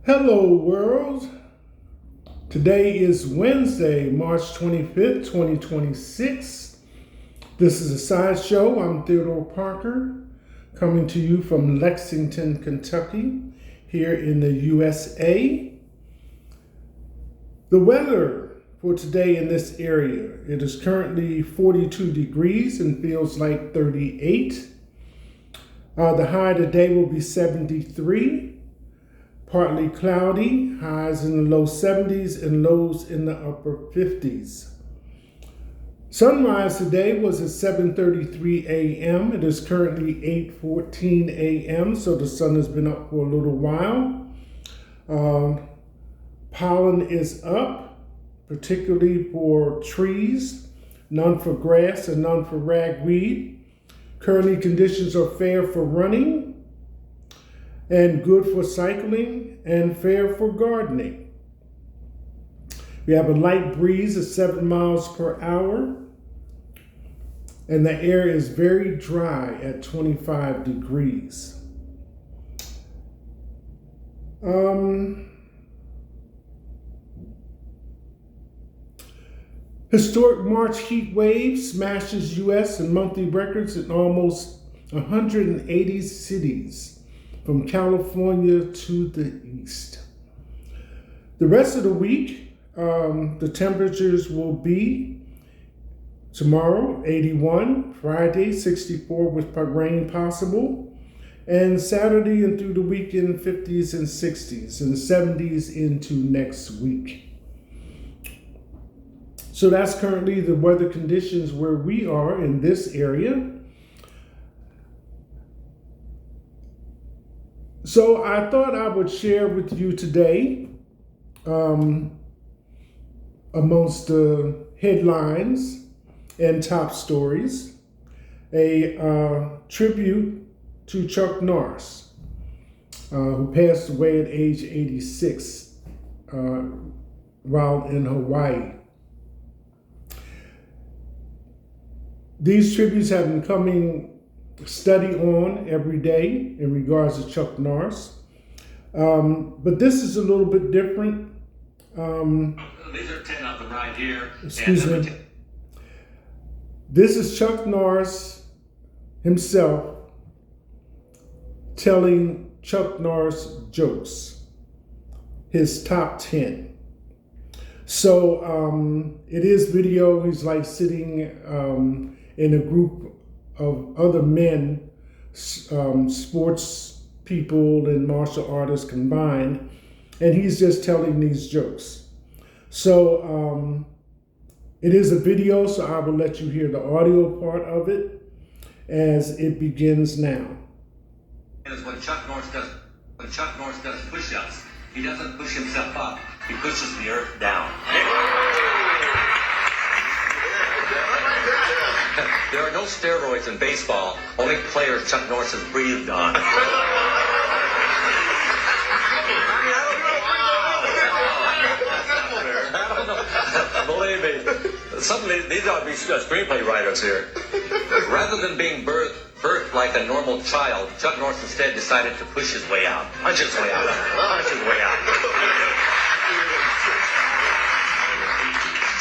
Hello world. Today is Wednesday, March 25th, 2026. This is a sideshow. I'm Theodore Parker, coming to you from Lexington, Kentucky, here in the USA. The weather for today in this area, it is currently 42 degrees and feels like 38. The high today will be 73. Partly cloudy, highs in the low 70s and lows in the upper 50s. Sunrise today was at 7:33 a.m. It is currently 8:14 a.m., so the sun has been up for a little while. Pollen is up, particularly for trees, none for grass and none for ragweed. Currently conditions are fair for running, and good for cycling, and fair for gardening. We have a light breeze of 7 miles per hour, and the air is very dry at 25 degrees. Historic March heat wave smashes U.S. and monthly records in almost 180 cities, from California to the east. The rest of the week, the temperatures will be tomorrow 81, Friday 64 with rain possible, and Saturday and through the weekend 50s and 60s and 70s into next week. So that's currently the weather conditions where we are in this area. So I thought I would share with you today, amongst the headlines and top stories, a tribute to Chuck Norris, who passed away at age 86 while in Hawaii. These tributes have been coming study on every day in regards to Chuck Norris. But this is a little bit different. These are 10 of them right here. Excuse me. This is Chuck Norris himself telling Chuck Norris jokes, his top 10. So it is video. He's like sitting in a group of other men, sports people and martial artists combined, and he's just telling these jokes. So it is a video, so I will let you hear the audio part of it as it begins now. When Chuck Norris does push-ups, he doesn't push himself up, he pushes the earth down. There are no steroids in baseball, only players Chuck Norris has breathed on. Believe me, suddenly these ought to be screenplay writers here. Rather than being birthed like a normal child, Chuck Norris instead decided to push his way out. Punch his way out. Punch his way out.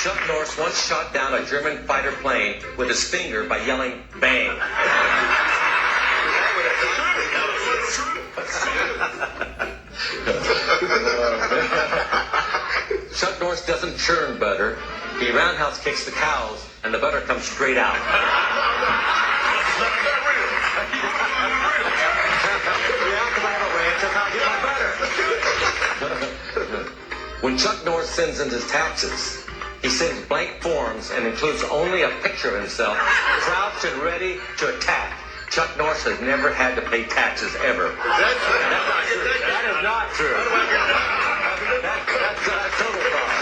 Chuck Norris once shot down a German fighter plane with his finger by yelling, "Bang." Chuck Norris doesn't churn butter. He roundhouse kicks the cows, and the butter comes straight out. When Chuck Norris sends in his taxes, he sends blank forms and includes only a picture of himself, crouched and ready to attack. Chuck Norris has never had to pay taxes ever. That's not true. That is not true. That's total fraud.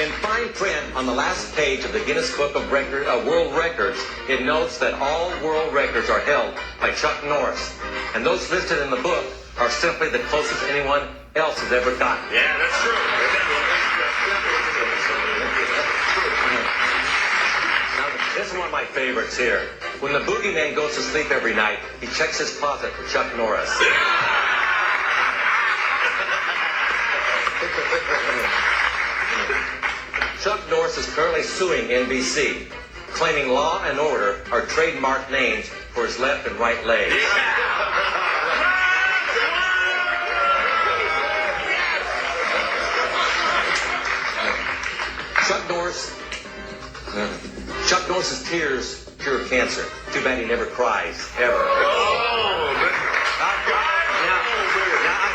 In fine print on the last page of the Guinness Book of World Records, it notes that all world records are held by Chuck Norris, and those listed in the book are simply the closest anyone else has ever gotten. Yeah, that's true. Now, this is one of my favorites here. When the boogeyman goes to sleep every night, he checks his closet for Chuck Norris. Chuck Norris is currently suing NBC, claiming Law and Order are trademark names for his left and right legs. Chuck Norris's tears cure cancer. Too bad he never cries, ever. Now,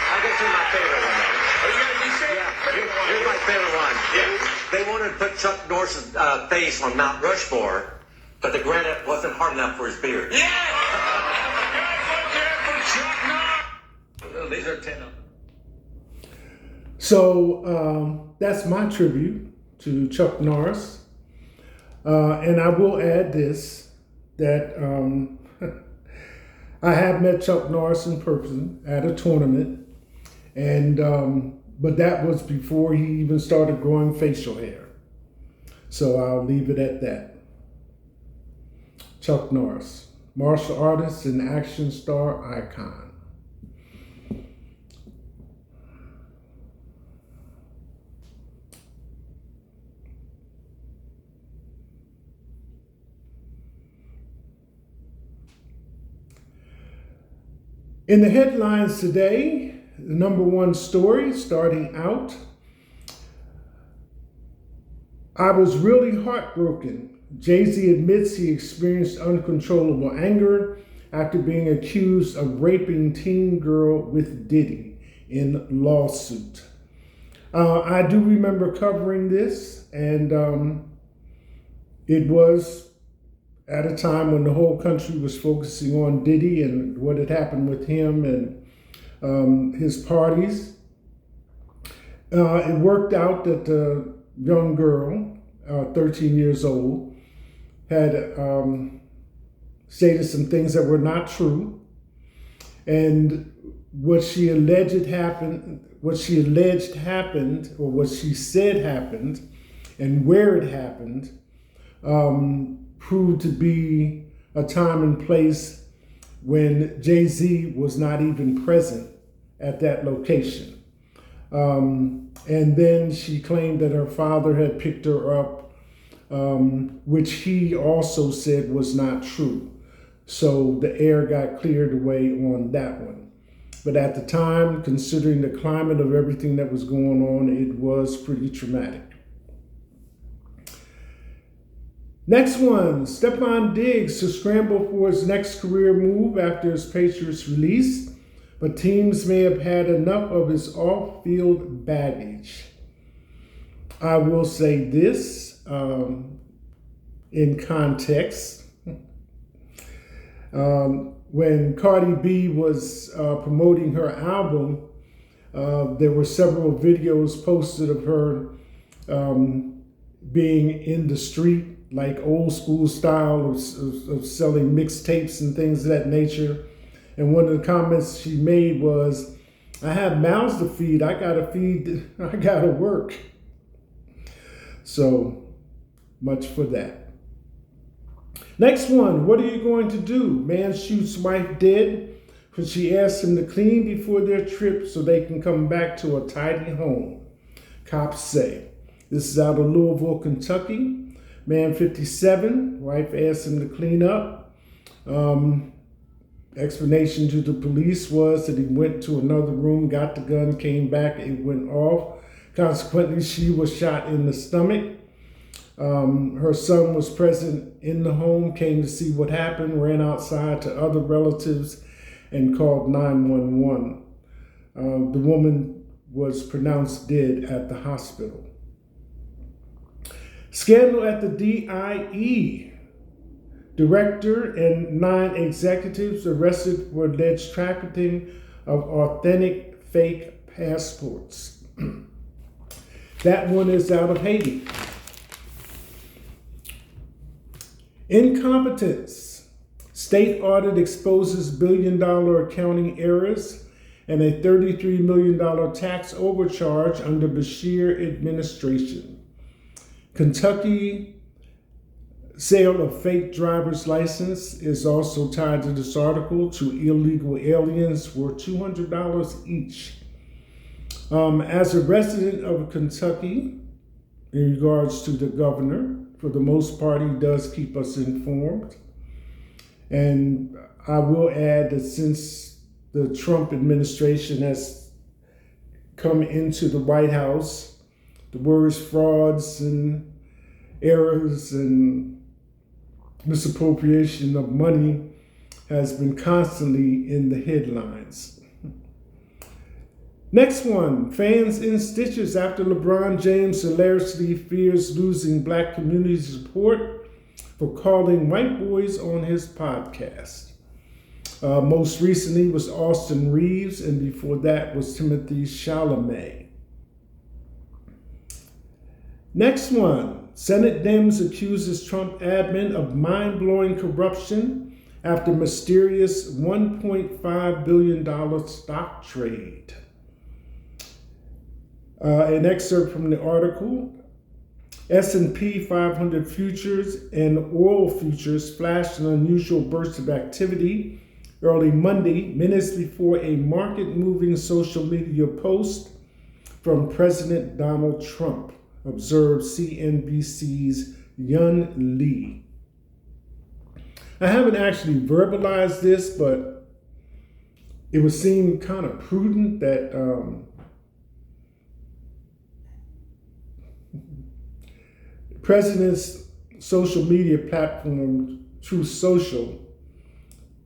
I guess you're my favorite one. Here's my favorite one. They wanted to put Chuck Norris's face on Mount Rushmore, but the granite wasn't hard enough for his beard. Yeah! These are 10 of them. So that's my tribute to Chuck Norris. And I will add this, that I have met Chuck Norris in person at a tournament, and but that was before he even started growing facial hair. So I'll leave it at that. Chuck Norris, martial artist and action star icon. In the headlines today, the number one story starting out, I was really heartbroken. Jay-Z admits he experienced uncontrollable anger after being accused of raping teen girl with Diddy in lawsuit. I do remember covering this, and it was at a time when the whole country was focusing on Diddy and what had happened with him and his parties. It worked out that the young girl, 13 years old, had stated some things that were not true. And what she alleged happened, or what she said happened, and where it happened, proved to be a time and place when Jay-Z was not even present at that location. And then she claimed that her father had picked her up, which he also said was not true. So the air got cleared away on that one. But at the time, considering the climate of everything that was going on, it was pretty traumatic. Next one, Stephon Diggs to scramble for his next career move after his Patriots release, but teams may have had enough of his off-field baggage. I will say this in context. When Cardi B was promoting her album, there were several videos posted of her being in the street, like old school style of selling mixtapes and things of that nature. And one of the comments she made was, I have mouths to feed, I gotta work. So much for that. Next one, what are you going to do? Man shoots wife dead because she asked him to clean before their trip so they can come back to a tidy home, cops say. This is out of Louisville, Kentucky. Man 57, wife asked him to clean up. Explanation to the police was that he went to another room, got the gun, came back, it went off. Consequently, she was shot in the stomach. Her son was present in the home, came to see what happened, ran outside to other relatives and called 911. The woman was pronounced dead at the hospital. Scandal at the DIE. Director and 9 executives arrested for alleged trafficking of authentic fake passports. That one is out of Haiti. Incompetence. State audit exposes billion-dollar accounting errors and a $33 million tax overcharge under Bashir administration. Kentucky Sale of fake driver's license is also tied to this article to illegal aliens worth $200 each. As a resident of Kentucky, in regards to the governor, for the most part, he does keep us informed. And I will add that since the Trump administration has come into the White House, the words frauds and errors and misappropriation of money has been constantly in the headlines. Next one, fans in stitches after LeBron James hilariously fears losing black community support for calling white boys on his podcast. Most recently was Austin Reeves, and before that was Timothy Chalamet. Next one, Senate Dems accuses Trump admin of mind-blowing corruption after mysterious $1.5 billion stock trade. An excerpt from the article, S&P 500 futures and oil futures flashed an unusual burst of activity early Monday, minutes before a market-moving social media post from President Donald Trump, observed CNBC's Yun Lee. I haven't actually verbalized this, but it would seem kind of prudent that President's social media platform, Truth Social,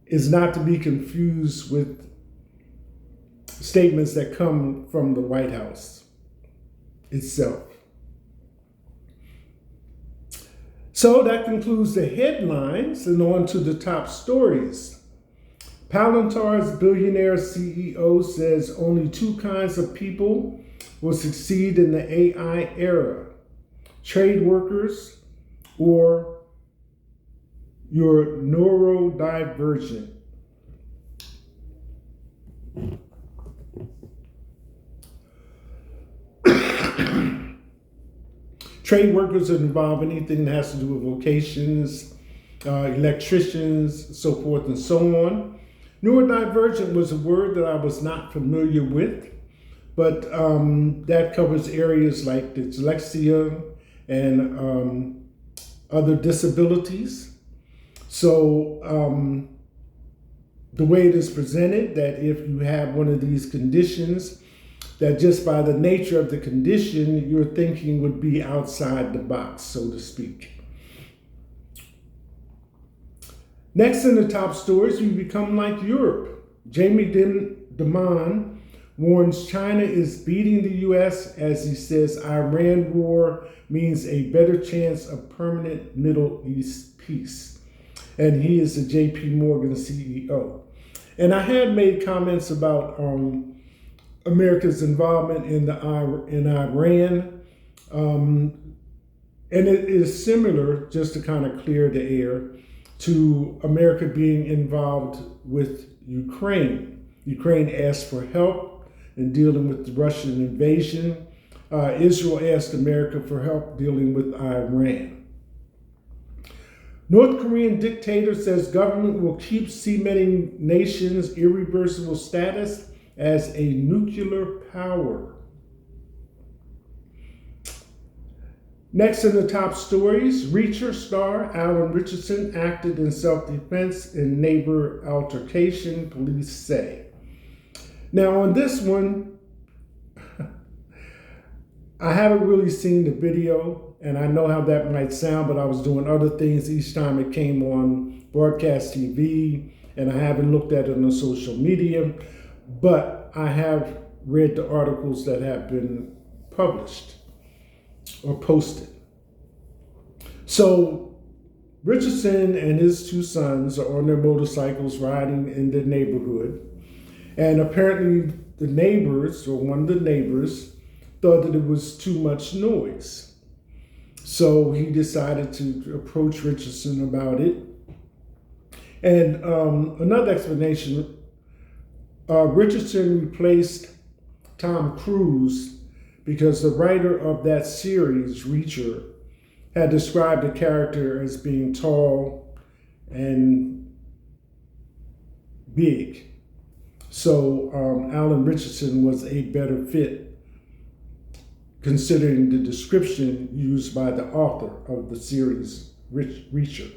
is not to be confused with statements that come from the White House itself. So that concludes the headlines, and on to the top stories. Palantir's billionaire CEO says only two kinds of people will succeed in the AI era: trade workers or your neurodivergent. Trade workers involve anything that has to do with vocations, electricians, so forth and so on. Neurodivergent was a word that I was not familiar with, but that covers areas like dyslexia and other disabilities. So the way it is presented, that if you have one of these conditions, that just by the nature of the condition, your thinking would be outside the box, so to speak. Next in the top stories, we become like Europe. Jamie Dimon warns China is beating the U.S. as he says Iran war means a better chance of permanent Middle East peace. And he is the J.P. Morgan CEO. And I had made comments about America's involvement in Iran. And it is similar, just to kind of clear the air, to America being involved with Ukraine. Ukraine asked for help in dealing with the Russian invasion. Israel asked America for help dealing with Iran. North Korean dictator says government will keep cementing nation's irreversible status as a nuclear power. Next in the top stories, Reacher star Alan Richardson acted in self-defense in neighbor altercation, police say. Now on this one, I haven't really seen the video, and I know how that might sound, but I was doing other things each time it came on broadcast TV, and I haven't looked at it on social media, but I have read the articles that have been published or posted. So Richardson and his two sons are on their motorcycles riding in the neighborhood, and apparently the neighbors, or one of the neighbors, thought that it was too much noise. So he decided to approach Richardson about it. And another explanation, Richardson replaced Tom Cruise because the writer of that series, Reacher, had described the character as being tall and big. So Alan Richardson was a better fit, considering the description used by the author of the series, Reacher.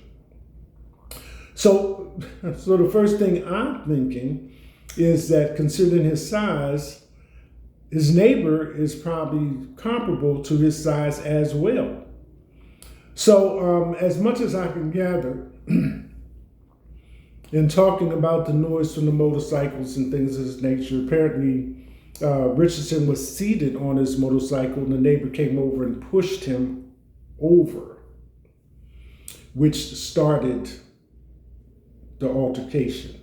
So the first thing I'm thinking is that, considering his size, his neighbor is probably comparable to his size as well. So as much as I can gather, in talking about the noise from the motorcycles and things of this nature, apparently Richardson was seated on his motorcycle and the neighbor came over and pushed him over, which started the altercation.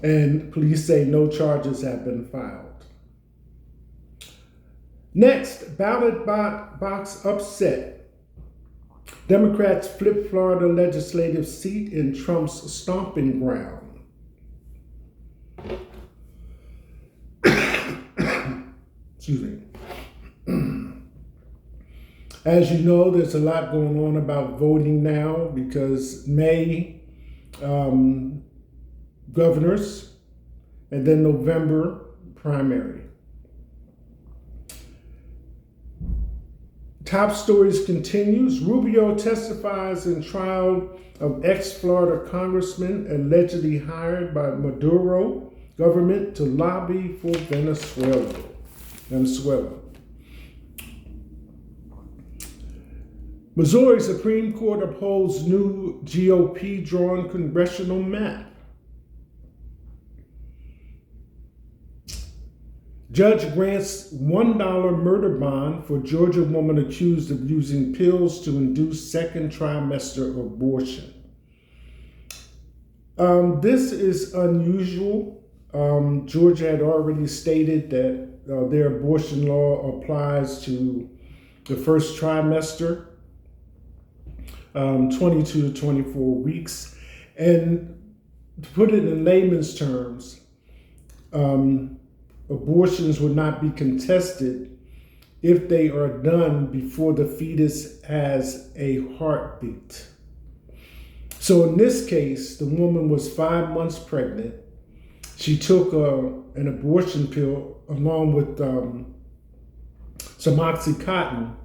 And police say no charges have been filed. Next, ballot box upset. Democrats flip Florida legislative seat in Trump's stomping ground. Excuse me. As you know, there's a lot going on about voting now because May governors and then November primary. Top stories continues. Rubio testifies in trial of ex-Florida congressman allegedly hired by Maduro government to lobby for Venezuela. Missouri Supreme Court upholds new GOP-drawn congressional map. Judge grants $1 murder bond for Georgia woman accused of using pills to induce second trimester abortion. This is unusual. Georgia had already stated that their abortion law applies to the first trimester, 22 to 24 weeks. And to put it in layman's terms, abortions would not be contested if they are done before the fetus has a heartbeat. So in this case, the woman was 5 months pregnant. She took an abortion pill along with some Oxycontin,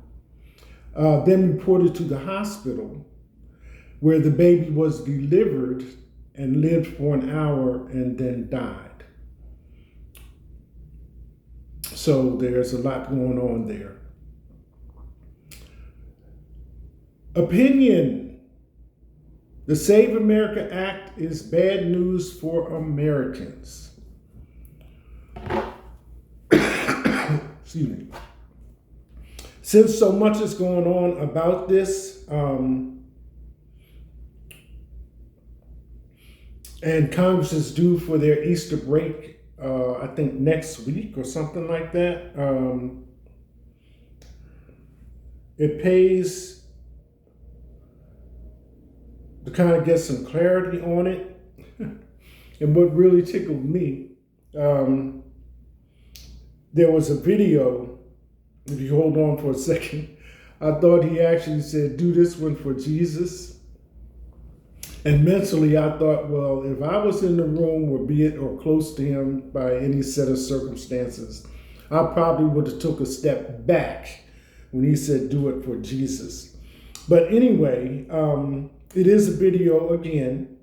then reported to the hospital where the baby was delivered and lived for an hour and then died. So there's a lot going on there. Opinion. The Save America Act is bad news for Americans. Excuse me. Since so much is going on about this, and Congress is due for their Easter break, I think next week or something like that. It pays to kind of get some clarity on it. And what really tickled me, there was a video, if you hold on for a second, I thought he actually said, "Do this one for Jesus." And mentally, I thought, well, if I was in the room or be it or close to him by any set of circumstances, I probably would have took a step back when he said, "Do it for Jesus." But anyway, it is a video again,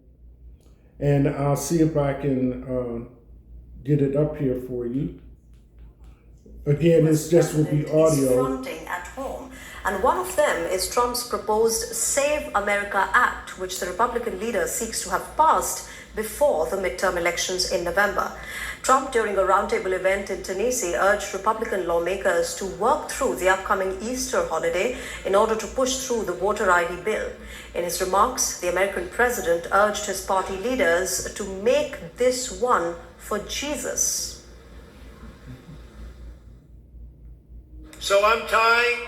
and I'll see if I can get it up here for you. Again, this just will be audio. Fronting at home. And one of them is Trump's proposed Save America Act, which the Republican leader seeks to have passed before the midterm elections in November. Trump, during a roundtable event in Tennessee, urged Republican lawmakers to work through the upcoming Easter holiday in order to push through the voter ID bill. In his remarks, the American president urged his party leaders to make this one for Jesus. So I'm tying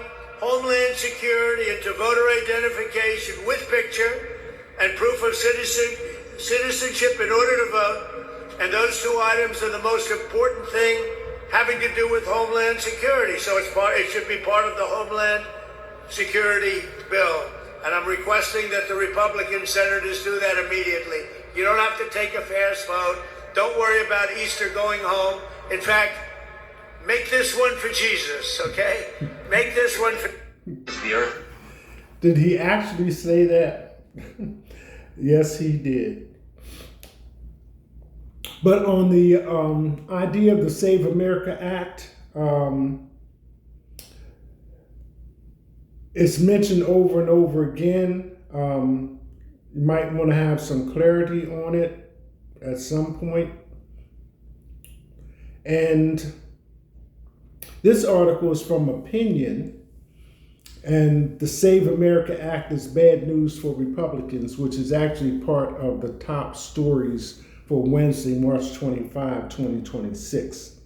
Homeland Security into voter identification with picture and proof of citizenship in order to vote. And those two items are the most important thing having to do with Homeland Security. So it should be part of the Homeland Security bill. And I'm requesting that the Republican senators do that immediately. You don't have to take a fast vote. Don't worry about Easter going home. In fact, make this one for Jesus, okay? Make this one for the earth. Did he actually say that? Yes, he did. But on the idea of the Save America Act, it's mentioned over and over again. You might want to have some clarity on it at some point. And this article is from Opinion, and the Save America Act is bad news for Republicans, which is actually part of the top stories for Wednesday, March 25, 2026.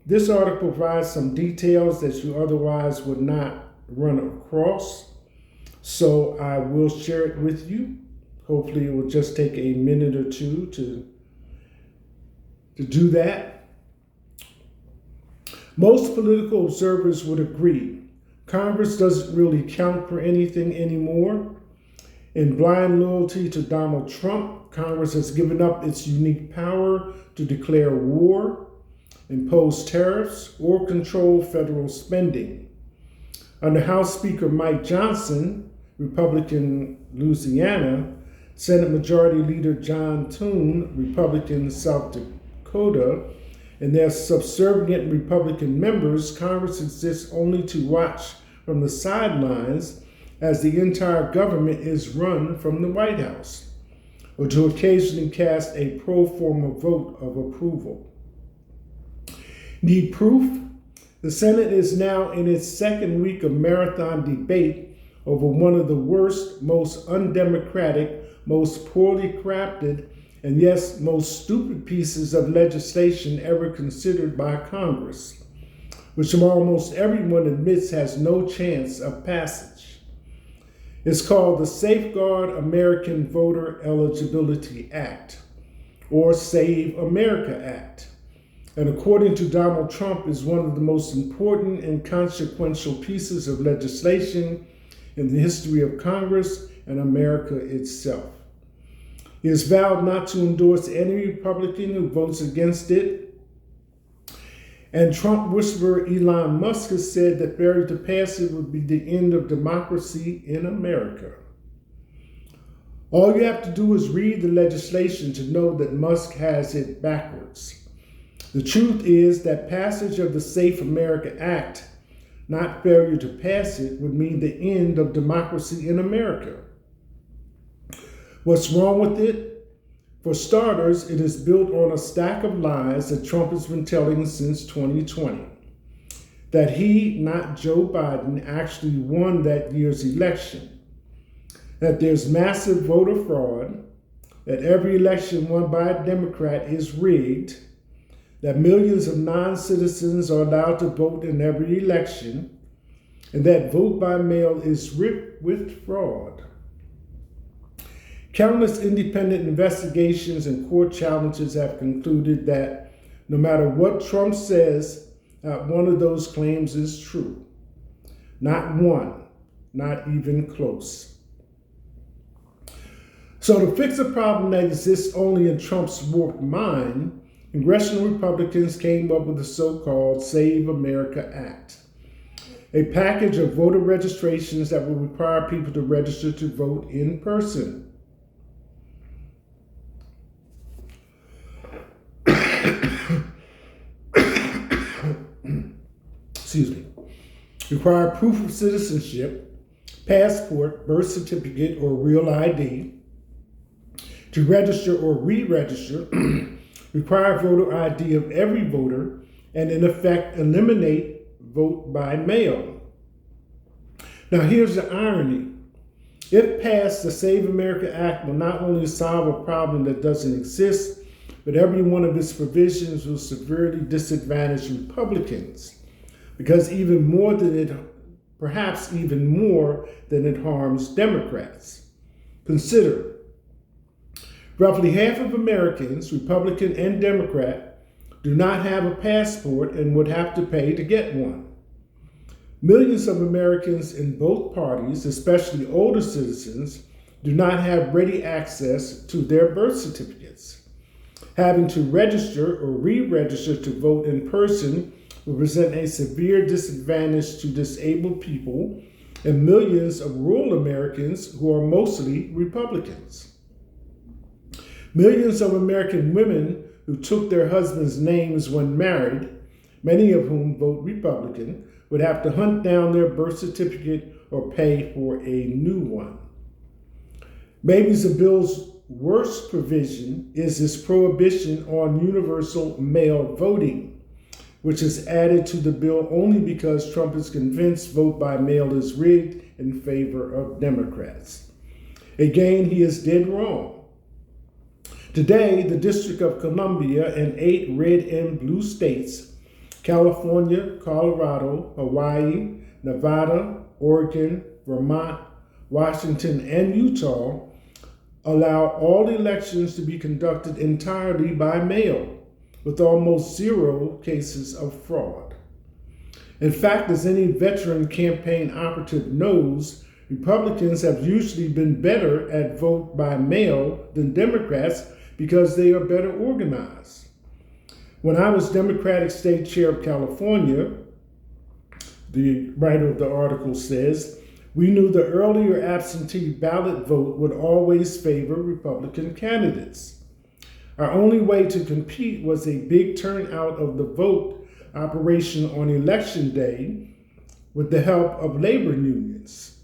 This article provides some details that you otherwise would not run across, so I will share it with you. Hopefully it will just take a minute or two to do that. Most political observers would agree Congress doesn't really count for anything anymore. In blind loyalty to Donald Trump, Congress has given up its unique power to declare war, impose tariffs, or control federal spending. Under House Speaker Mike Johnson, Republican Louisiana, Senate Majority Leader John Thune, Republican South Dakota, and their subservient Republican members, Congress exists only to watch from the sidelines as the entire government is run from the White House, or to occasionally cast a pro forma vote of approval. Need proof? The Senate is now in its second week of marathon debate over one of the worst, most undemocratic, most poorly crafted, and yes, most stupid pieces of legislation ever considered by Congress, which almost everyone admits has no chance of passage. It's called the Safeguard American Voter Eligibility Act, or Save America Act, and according to Donald Trump, is one of the most important and consequential pieces of legislation in the history of Congress and America itself. He has vowed not to endorse any Republican who votes against it. And Trump whisperer Elon Musk has said that failure to pass it would be the end of democracy in America. All you have to do is read the legislation to know that Musk has it backwards. The truth is that passage of the Safe America Act, not failure to pass it, would mean the end of democracy in America. What's wrong with it? For starters, it is built on a stack of lies that Trump has been telling since 2020. That he, not Joe Biden, actually won that year's election. That there's massive voter fraud. That every election won by a Democrat is rigged. That millions of non-citizens are allowed to vote in every election. And that vote by mail is ripped with fraud. Countless independent investigations and court challenges have concluded that no matter what Trump says, not one of those claims is true. Not one, not even close. So to fix a problem that exists only in Trump's warped mind, congressional Republicans came up with the so-called Save America Act, a package of voter registrations that will require people to register to vote in person. Excuse me. Require proof of citizenship, passport, birth certificate, or real ID. To register or re-register, require voter ID of every voter, and in effect eliminate vote by mail. Now here's the irony. If passed, the Save America Act will not only solve a problem that doesn't exist, but every one of its provisions will severely disadvantage Republicans, because perhaps even more than it harms Democrats. Consider, roughly half of Americans, Republican and Democrat, do not have a passport and would have to pay to get one. Millions of Americans in both parties, especially older citizens, do not have ready access to their birth certificates. Having to register or re-register to vote in person will present a severe disadvantage to disabled people and millions of rural Americans who are mostly Republicans. Millions of American women who took their husbands' names when married, many of whom vote Republican, would have to hunt down their birth certificate or pay for a new one. Maybe the bill's worst provision is its prohibition on universal mail voting, which is added to the bill only because Trump is convinced vote by mail is rigged in favor of Democrats. Again, he is dead wrong. Today, the District of Columbia and 8 red and blue states, California, Colorado, Hawaii, Nevada, Oregon, Vermont, Washington, and Utah, allow all elections to be conducted entirely by mail, with almost zero cases of fraud. In fact, as any veteran campaign operative knows, Republicans have usually been better at vote by mail than Democrats because they are better organized. When I was Democratic State Chair of California, the writer of the article says, we knew the earlier absentee ballot vote would always favor Republican candidates. Our only way to compete was a big turnout of the vote operation on election day with the help of labor unions.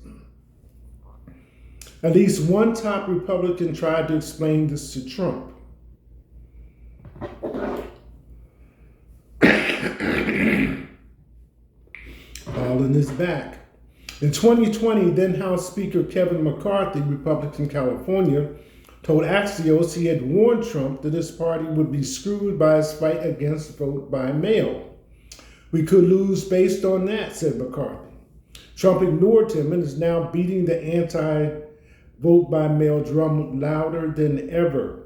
At least one top Republican tried to explain this to Trump. All in his back. In 2020, then House Speaker Kevin McCarthy, Republican California, told Axios he had warned Trump that his party would be screwed by his fight against vote by mail. We could lose based on that, said McCarthy. Trump ignored him and is now beating the anti-vote by mail drum louder than ever.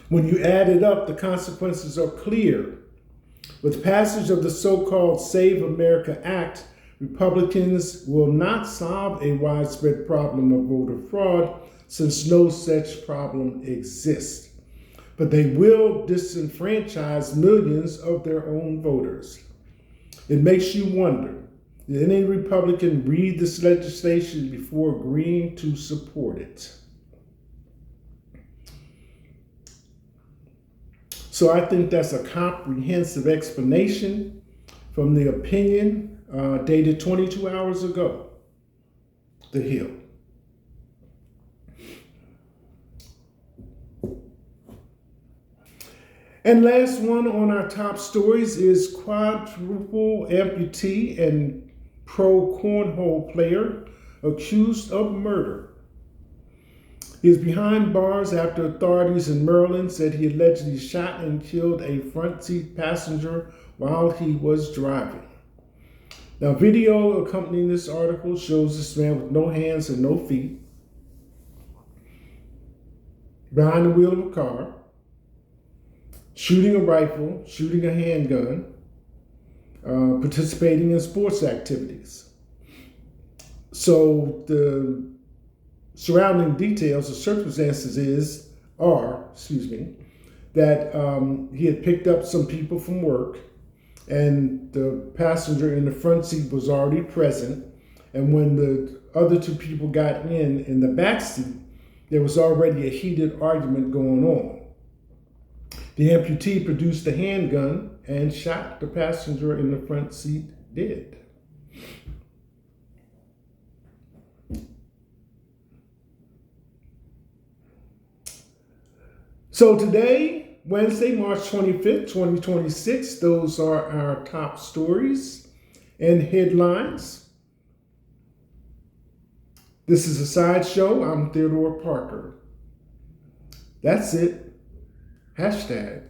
When you add it up, the consequences are clear. With passage of the so-called Save America Act, Republicans will not solve a widespread problem of voter fraud since no such problem exists. But they will disenfranchise millions of their own voters. It makes you wonder, did any Republican read this legislation before agreeing to support it? So I think that's a comprehensive explanation from the opinion dated 22 hours ago, The Hill. And last one on our top stories is quadruple amputee and pro cornhole player accused of murder. He is behind bars after authorities in Maryland said he allegedly shot and killed a front seat passenger while he was driving. Now, video accompanying this article shows this man with no hands and no feet behind the wheel of a car, shooting a rifle, shooting a handgun, participating in sports activities. So the surrounding details or circumstances are that he had picked up some people from work and the passenger in the front seat was already present. And when the other two people got in the back seat, there was already a heated argument going on. The amputee produced a handgun and shot the passenger in the front seat dead. So today, Wednesday, March 25th, 2026, those are our top stories and headlines. This is a sideshow. I'm Theodore Parker. That's it. Hashtag